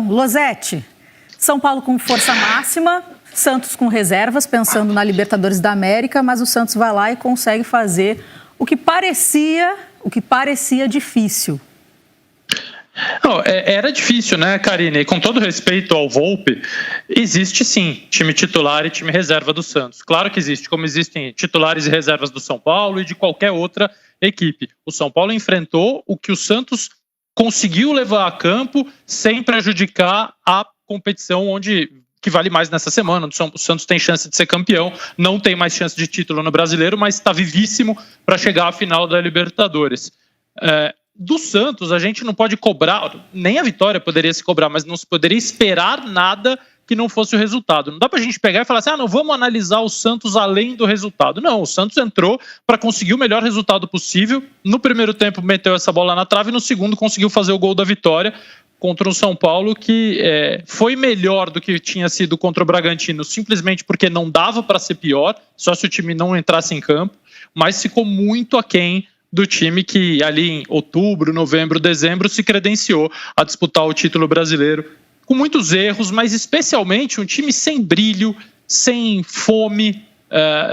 Então, Losetti, São Paulo com força máxima, Santos com reservas, pensando na Libertadores da América, mas o Santos vai lá e consegue fazer o que parecia difícil. Não, era difícil, né, Karine? E com todo respeito ao Volpi, existe sim time titular e time reserva do Santos. Claro que existe, como existem titulares e reservas do São Paulo e de qualquer outra equipe. O São Paulo enfrentou o que o Santos conseguiu levar a campo sem prejudicar a competição que vale mais nessa semana. O Santos tem chance de ser campeão, não tem mais chance de título no Brasileiro, mas está vivíssimo para chegar à final da Libertadores. Do Santos, a gente não pode cobrar, nem a vitória poderia se cobrar, mas não se poderia esperar nada que não fosse o resultado. Não dá pra gente pegar e falar assim, não vamos analisar o Santos além do resultado. Não, o Santos entrou para conseguir o melhor resultado possível. No primeiro tempo meteu essa bola na trave e no segundo conseguiu fazer o gol da vitória contra o São Paulo, que foi melhor do que tinha sido contra o Bragantino, simplesmente porque não dava para ser pior, só se o time não entrasse em campo, mas ficou muito aquém do time que ali em outubro, novembro, dezembro se credenciou a disputar o título brasileiro, com muitos erros, mas especialmente um time sem brilho, sem fome,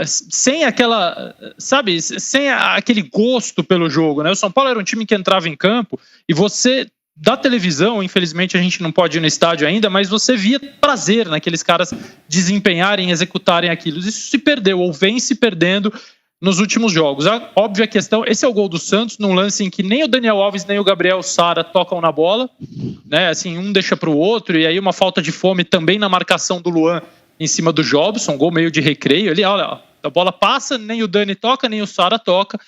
sem aquela, sabe, sem aquele gosto pelo jogo, né? O São Paulo era um time que entrava em campo e você, da televisão, infelizmente a gente não pode ir no estádio ainda, mas você via prazer naqueles caras desempenharem, executarem aquilo. Isso se perdeu, ou vem se perdendo nos últimos jogos. A óbvia questão, esse é o gol do Santos, num lance em que nem o Daniel Alves nem o Gabriel Sara tocam na bola, né? Assim, um deixa para o outro, e aí uma falta de fome também na marcação do Luan em cima do Jobson, um gol meio de recreio. Ali, olha, a bola passa, nem o Dani toca, nem o Sara toca,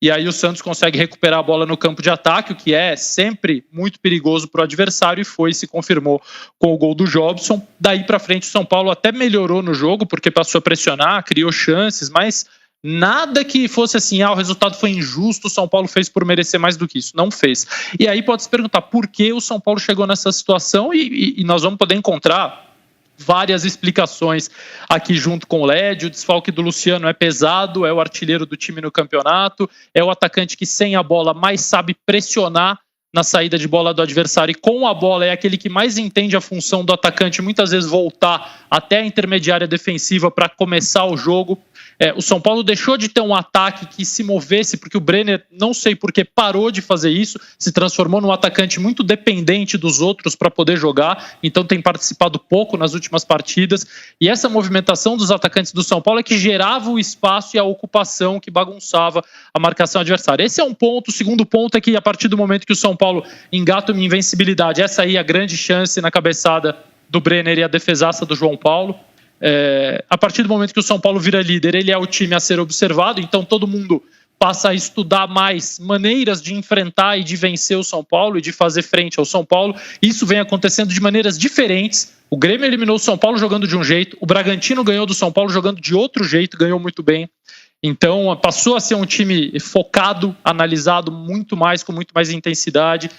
e aí o Santos consegue recuperar a bola no campo de ataque, o que é sempre muito perigoso para o adversário, e se confirmou com o gol do Jobson. Daí para frente o São Paulo até melhorou no jogo, porque passou a pressionar, criou chances, mas nada que fosse assim, o resultado foi injusto, o São Paulo fez por merecer mais do que isso. Não fez. E aí pode se perguntar por que o São Paulo chegou nessa situação, e nós vamos poder encontrar várias explicações aqui junto com o Lédio. O desfalque do Luciano é pesado, é o artilheiro do time no campeonato, é o atacante que sem a bola mais sabe pressionar na saída de bola do adversário, e com a bola é aquele que mais entende a função do atacante, muitas vezes voltar até a intermediária defensiva para começar o jogo. O São Paulo deixou de ter um ataque que se movesse, porque o Brenner, não sei por que, parou de fazer isso, se transformou num atacante muito dependente dos outros para poder jogar, então tem participado pouco nas últimas partidas, e essa movimentação dos atacantes do São Paulo é que gerava o espaço e a ocupação que bagunçava a marcação adversária. Esse é um ponto. O segundo ponto é que, a partir do momento que o São Paulo engata uma invencibilidade, essa aí é a grande chance na cabeçada do Brenner e a defesaça do João Paulo. A partir do momento que o São Paulo vira líder, ele é o time a ser observado, então todo mundo passa a estudar mais maneiras de enfrentar e de vencer o São Paulo e de fazer frente ao São Paulo. Isso vem acontecendo de maneiras diferentes. O Grêmio eliminou o São Paulo jogando de um jeito, o Bragantino ganhou do São Paulo jogando de outro jeito, ganhou muito bem. Então passou a ser um time focado, analisado muito mais, com muito mais intensidade.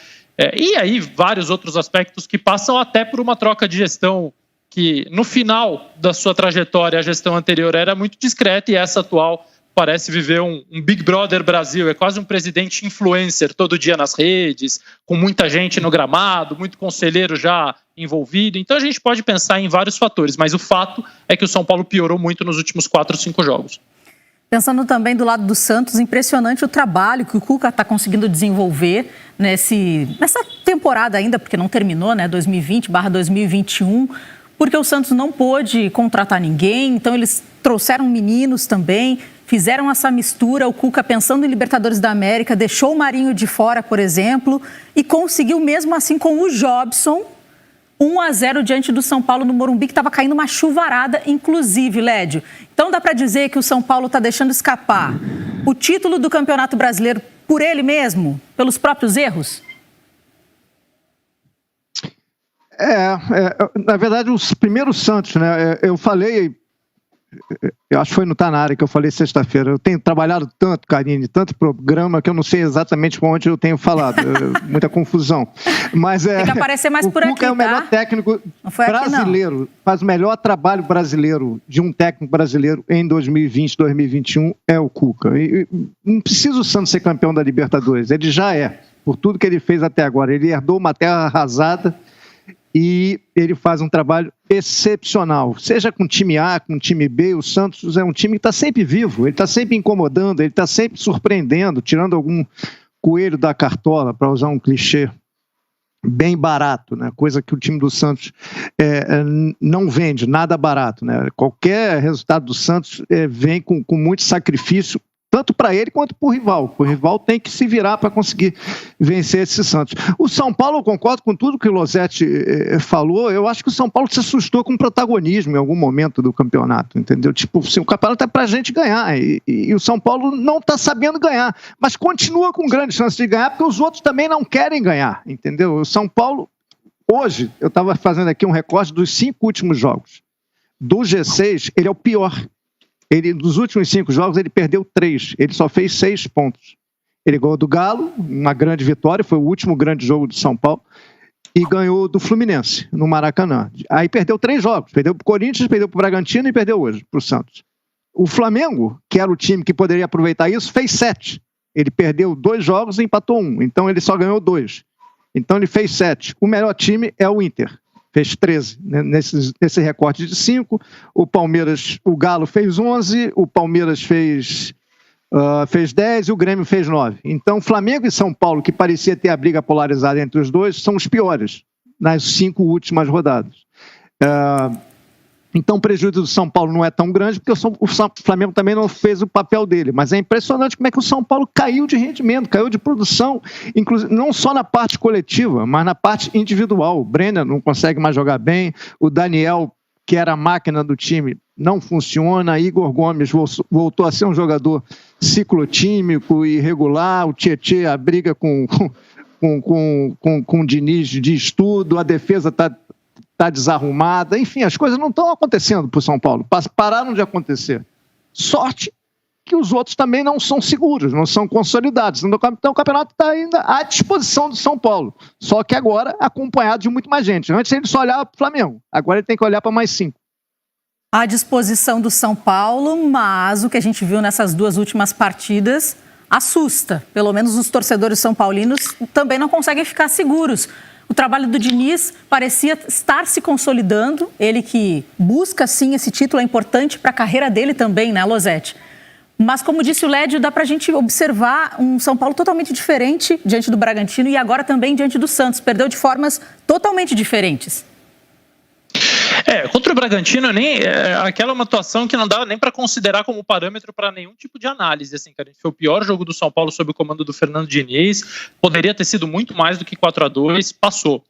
E aí vários outros aspectos que passam até por uma troca de gestão que no final da sua trajetória a gestão anterior era muito discreta, e essa atual parece viver um Big Brother Brasil, é quase um presidente influencer todo dia nas redes, com muita gente no gramado, muito conselheiro já envolvido. Então a gente pode pensar em vários fatores, mas o fato é que o São Paulo piorou muito nos últimos 4 ou 5 jogos. Pensando também do lado do Santos, impressionante o trabalho que o Cuca está conseguindo desenvolver nessa temporada ainda, porque não terminou, né, 2020/2021, porque o Santos não pôde contratar ninguém, então eles trouxeram meninos também, fizeram essa mistura, o Cuca pensando em Libertadores da América, deixou o Marinho de fora, por exemplo, e conseguiu mesmo assim com o Jobson 1-0 diante do São Paulo no Morumbi, que estava caindo uma chuvarada, inclusive, Lédio. Então dá para dizer que o São Paulo está deixando escapar o título do Campeonato Brasileiro por ele mesmo, pelos próprios erros? Na verdade, os primeiros Santos, né? Eu falei, eu acho que foi no Tá Na Área que eu falei sexta-feira. Eu tenho trabalhado tanto, Karine, tanto programa, que eu não sei exatamente onde eu tenho falado. Muita confusão. Mas tem que aparecer mais por aqui, Cuca é o melhor técnico brasileiro, faz o melhor trabalho brasileiro de um técnico brasileiro em 2020, 2021, é o Cuca. E não precisa o Santos ser campeão da Libertadores, ele já é, por tudo que ele fez até agora. Ele herdou uma terra arrasada, e ele faz um trabalho excepcional. Seja com o time A, com o time B, o Santos é um time que está sempre vivo, ele está sempre incomodando, ele está sempre surpreendendo, tirando algum coelho da cartola, para usar um clichê bem barato, né? Coisa que o time do Santos não vende, nada barato, né? Qualquer resultado do Santos vem com muito sacrifício, tanto para ele quanto para o rival. O rival tem que se virar para conseguir vencer esse Santos. O São Paulo, eu concordo com tudo que o Losetti falou, eu acho que o São Paulo se assustou com o protagonismo em algum momento do campeonato, entendeu? Tipo, assim, o campeonato é para a gente ganhar e o São Paulo não está sabendo ganhar, mas continua com grande chance de ganhar porque os outros também não querem ganhar, entendeu? O São Paulo, hoje, eu estava fazendo aqui um recorte dos 5 últimos jogos. Do G6, ele é o pior. Dos últimos 5 jogos, ele perdeu 3. Ele só fez 6 pontos. Ele ganhou do Galo, uma grande vitória, foi o último grande jogo de São Paulo, e ganhou do Fluminense, no Maracanã. Aí perdeu 3 jogos. Perdeu para o Corinthians, perdeu para o Bragantino e perdeu hoje para o Santos. O Flamengo, que era o time que poderia aproveitar isso, fez 7. Ele perdeu 2 jogos e empatou 1. Então ele só ganhou 2. Então ele fez 7. O melhor time é o Inter. Fez 13, né, nesse recorte de 5. O Galo fez 11, o Palmeiras fez 10 e o Grêmio fez 9. Então, Flamengo e São Paulo, que parecia ter a briga polarizada entre os dois, são os piores nas 5 últimas rodadas. Então, o prejuízo do São Paulo não é tão grande, porque o Flamengo também não fez o papel dele. Mas é impressionante como é que o São Paulo caiu de rendimento, caiu de produção, inclusive, não só na parte coletiva, mas na parte individual. O Brenner não consegue mais jogar bem, o Daniel, que era a máquina do time, não funciona, Igor Gomes voltou a ser um jogador ciclotímico, irregular, o Tietê, a briga com o Diniz de estudo, a defesa está desarrumada, enfim, as coisas não estão acontecendo para o São Paulo, pararam de acontecer. Sorte que os outros também não são seguros, não são consolidados, então o campeonato está ainda à disposição do São Paulo, só que agora acompanhado de muito mais gente. Antes ele só olhava para o Flamengo, agora ele tem que olhar para mais 5. À disposição do São Paulo, mas o que a gente viu nessas 2 últimas partidas assusta, pelo menos os torcedores são paulinos também não conseguem ficar seguros. O trabalho do Diniz parecia estar se consolidando, ele que busca, sim, esse título é importante para a carreira dele também, né, Losetti? Mas, como disse o Lédio, dá para a gente observar um São Paulo totalmente diferente diante do Bragantino e agora também diante do Santos. Perdeu de formas totalmente diferentes. Contra o Bragantino, aquela é uma atuação que não dá nem para considerar como parâmetro para nenhum tipo de análise. Assim, cara, foi o pior jogo do São Paulo sob o comando do Fernando Diniz, poderia ter sido muito mais do que 4-2, passou.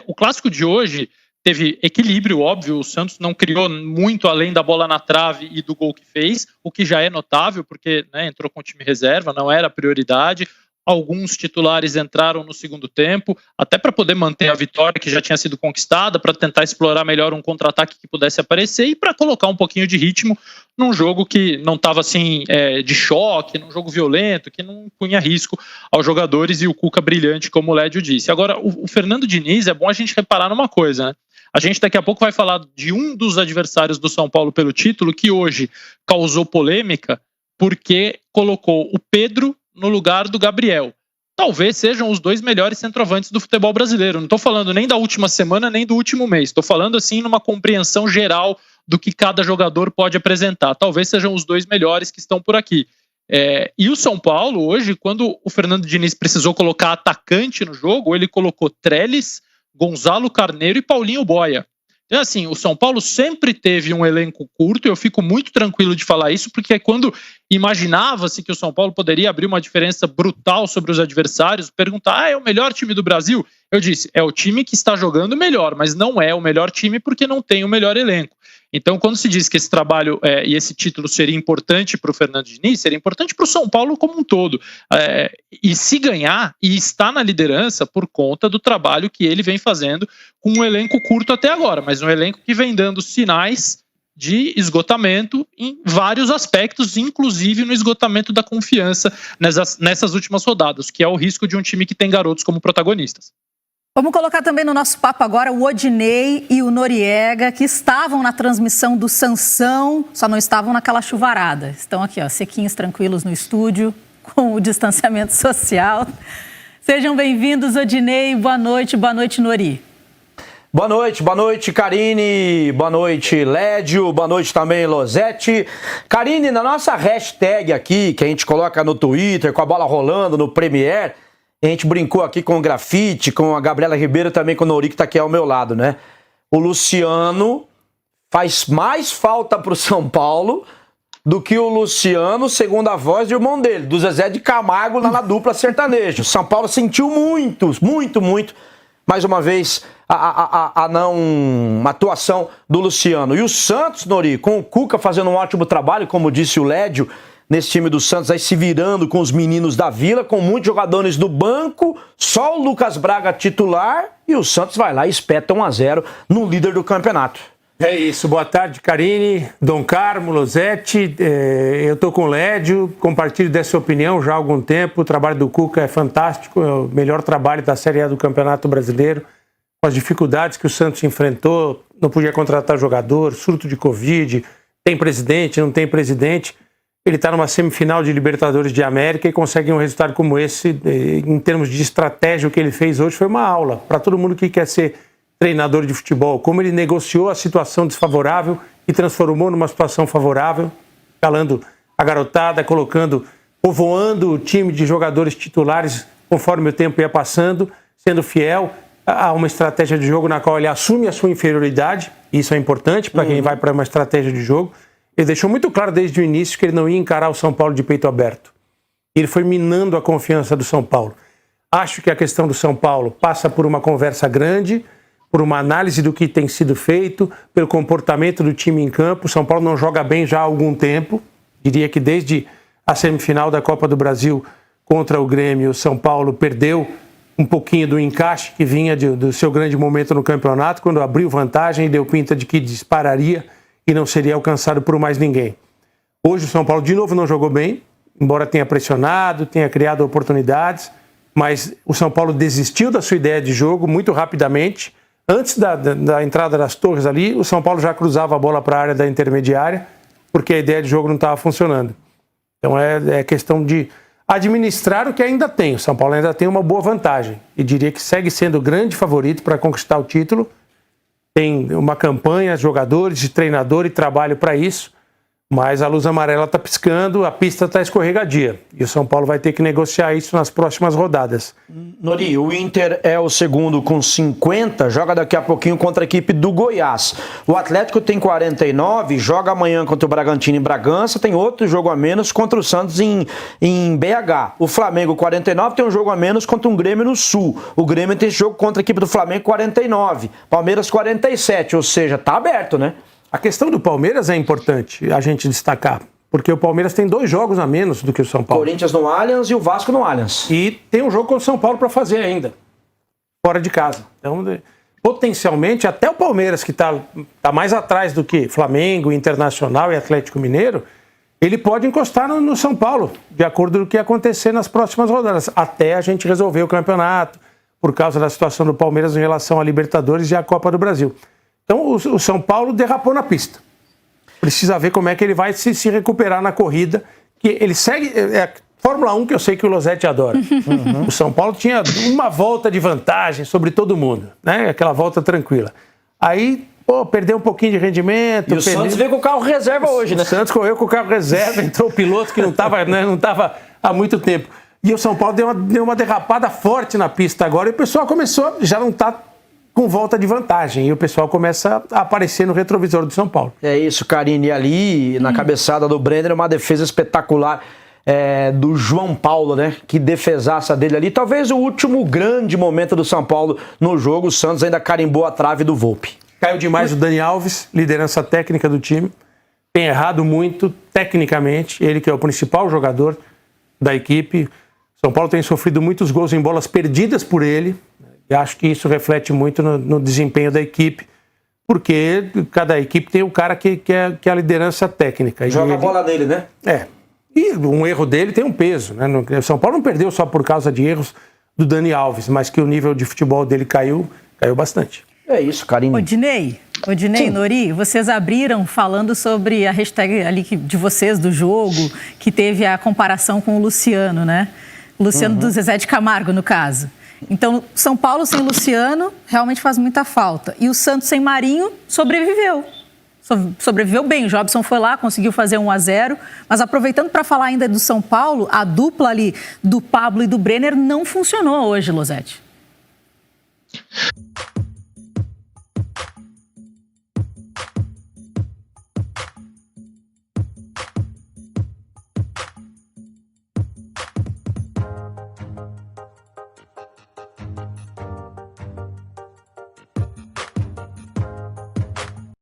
O clássico de hoje teve equilíbrio, óbvio, o Santos não criou muito além da bola na trave e do gol que fez, o que já é notável, porque entrou com o time reserva, não era prioridade. Alguns titulares entraram no segundo tempo, até para poder manter a vitória que já tinha sido conquistada, para tentar explorar melhor um contra-ataque que pudesse aparecer e para colocar um pouquinho de ritmo num jogo que não estava assim de choque, num jogo violento, que não punha risco aos jogadores e o Cuca brilhante, como o Lédio disse. Agora, o Fernando Diniz, é bom a gente reparar numa coisa, né? A gente daqui a pouco vai falar de um dos adversários do São Paulo pelo título, que hoje causou polêmica porque colocou o Pedro no lugar do Gabriel. Talvez sejam os 2 melhores centroavantes do futebol brasileiro. Não estou falando nem da última semana, nem do último mês. Estou falando assim numa compreensão geral do que cada jogador pode apresentar. Talvez sejam os 2 melhores que estão por aqui. E o São Paulo, hoje, quando o Fernando Diniz precisou colocar atacante no jogo, ele colocou Trellis, Gonzalo Carneiro e Paulinho Boia. Então, assim, o São Paulo sempre teve um elenco curto, e eu fico muito tranquilo de falar isso, porque quando imaginava-se que o São Paulo poderia abrir uma diferença brutal sobre os adversários, perguntar, é o melhor time do Brasil? Eu disse, é o time que está jogando melhor, mas não é o melhor time porque não tem o melhor elenco. Então, quando se diz que esse trabalho e esse título seria importante para o Fernando Diniz, seria importante para o São Paulo como um todo. E se ganhar, e está na liderança por conta do trabalho que ele vem fazendo com um elenco curto até agora, mas um elenco que vem dando sinais de esgotamento em vários aspectos, inclusive no esgotamento da confiança nessas últimas rodadas, que é o risco de um time que tem garotos como protagonistas. Vamos colocar também no nosso papo agora o Odinei e o Noriega, que estavam na transmissão do Sansão, só não estavam naquela chuvarada. Estão aqui, sequinhos, tranquilos no estúdio, com o distanciamento social. Sejam bem-vindos, Odinei. Boa noite, Nori. Boa noite, Karine, boa noite, Lédio, boa noite também, Losetti. Karine, na nossa hashtag aqui, que a gente coloca no Twitter, com a bola rolando no Premier, a gente brincou aqui com o Grafite, com a Gabriela Ribeiro, também com o Nori, que tá aqui ao meu lado, né? O Luciano faz mais falta pro São Paulo do que o Luciano, segundo a voz do irmão dele, do Zezé de Camargo, lá na dupla sertanejo. São Paulo sentiu muito, mais uma vez, a não atuação do Luciano. E o Santos, Nori, com o Cuca fazendo um ótimo trabalho, como disse o Lédio, nesse time do Santos, aí se virando com os meninos da Vila, com muitos jogadores no banco, só o Lucas Braga titular, e o Santos vai lá e espeta 1-0 no líder do campeonato. É isso, boa tarde, Karine, Dom Carmo, Losetti, eu tô com o Lédio, compartilho dessa opinião já há algum tempo, o trabalho do Cuca é fantástico, é o melhor trabalho da Série A do Campeonato Brasileiro, com as dificuldades que o Santos enfrentou, não podia contratar jogador, surto de Covid, tem presidente, não tem presidente, ele está numa semifinal de Libertadores de América e consegue um resultado como esse, em termos de estratégia, o que ele fez hoje foi uma aula para todo mundo que quer ser treinador de futebol, como ele negociou a situação desfavorável e transformou numa situação favorável, calando a garotada, povoando o time de jogadores titulares conforme o tempo ia passando, sendo fiel a uma estratégia de jogo na qual ele assume a sua inferioridade, e isso é importante para quem vai para uma estratégia de jogo. Ele deixou muito claro desde o início que ele não ia encarar o São Paulo de peito aberto. Ele foi minando a confiança do São Paulo. Acho que a questão do São Paulo passa por uma conversa grande, por uma análise do que tem sido feito, pelo comportamento do time em campo. O São Paulo não joga bem já há algum tempo. Diria que desde a semifinal da Copa do Brasil contra o Grêmio, o São Paulo perdeu um pouquinho do encaixe que vinha do seu grande momento no campeonato, quando abriu vantagem e deu pinta de que dispararia e não seria alcançado por mais ninguém. Hoje o São Paulo de novo não jogou bem, embora tenha pressionado, tenha criado oportunidades, mas o São Paulo desistiu da sua ideia de jogo muito rapidamente. Antes da entrada das torres ali, o São Paulo já cruzava a bola para a área da intermediária, porque a ideia de jogo não estava funcionando. Então é questão de administrar o que ainda tem. O São Paulo ainda tem uma boa vantagem. E diria que segue sendo o grande favorito para conquistar o título. Tem uma campanha, jogadores, de treinador e trabalho para isso. Mas a luz amarela está piscando, a pista está escorregadia. E o São Paulo vai ter que negociar isso nas próximas rodadas. Nori, o Inter é o segundo com 50, joga daqui a pouquinho contra a equipe do Goiás. O Atlético tem 49, joga amanhã contra o Bragantino em Bragança, tem outro jogo a menos contra o Santos em BH. O Flamengo 49 tem um jogo a menos contra um Grêmio no Sul. O Grêmio tem jogo contra a equipe do Flamengo 49, Palmeiras 47, ou seja, tá aberto, né? A questão do Palmeiras é importante a gente destacar, porque o Palmeiras tem 2 jogos a menos do que o São Paulo. Corinthians no Allianz e o Vasco no Allianz. E tem um jogo com o São Paulo para fazer ainda, fora de casa. Então, potencialmente, até o Palmeiras, que tá mais atrás do que Flamengo, Internacional e Atlético Mineiro, ele pode encostar no São Paulo, de acordo com o que acontecer nas próximas rodadas, até a gente resolver o campeonato, por causa da situação do Palmeiras em relação à Libertadores e à Copa do Brasil. Então o São Paulo derrapou na pista. Precisa ver como é que ele vai se recuperar na corrida. Que ele segue. Fórmula 1, que eu sei que o Losetti adora. O São Paulo tinha uma volta de vantagem sobre todo mundo, né? Aquela volta tranquila. Aí, perdeu um pouquinho de rendimento. E o Santos veio com o carro reserva hoje, né? O Santos correu com o carro reserva, entrou o piloto que não estava há muito tempo. E o São Paulo deu uma derrapada forte na pista agora e o pessoal começou, já não está com volta de vantagem, e o pessoal começa a aparecer no retrovisor do São Paulo. É isso, Karine, e ali na cabeçada do Brenner, uma defesa espetacular do João Paulo, né? Que defesaça dele ali, talvez o último grande momento do São Paulo no jogo. O Santos ainda carimbou a trave do Volpi. Caiu demais o Dani Alves, liderança técnica do time, tem errado muito tecnicamente, ele que é o principal jogador da equipe. São Paulo tem sofrido muitos gols em bolas perdidas por ele. E acho que isso reflete muito no desempenho da equipe, porque cada equipe tem um cara que é a liderança técnica. Joga a bola dele, né? E um erro dele tem um peso, né? O São Paulo não perdeu só por causa de erros do Dani Alves, mas que o nível de futebol dele caiu bastante. É isso, Karine. Odinei, Nori, vocês abriram falando sobre a hashtag ali de vocês do jogo, que teve a comparação com o Luciano, né? O Luciano do Zezé de Camargo, no caso. Então, São Paulo sem Luciano realmente faz muita falta. E o Santos sem Marinho sobreviveu. Sobreviveu bem. O Jobson foi lá, conseguiu fazer 1-0. Mas aproveitando para falar ainda do São Paulo, a dupla ali do Pablo e do Brenner não funcionou hoje, Losetti.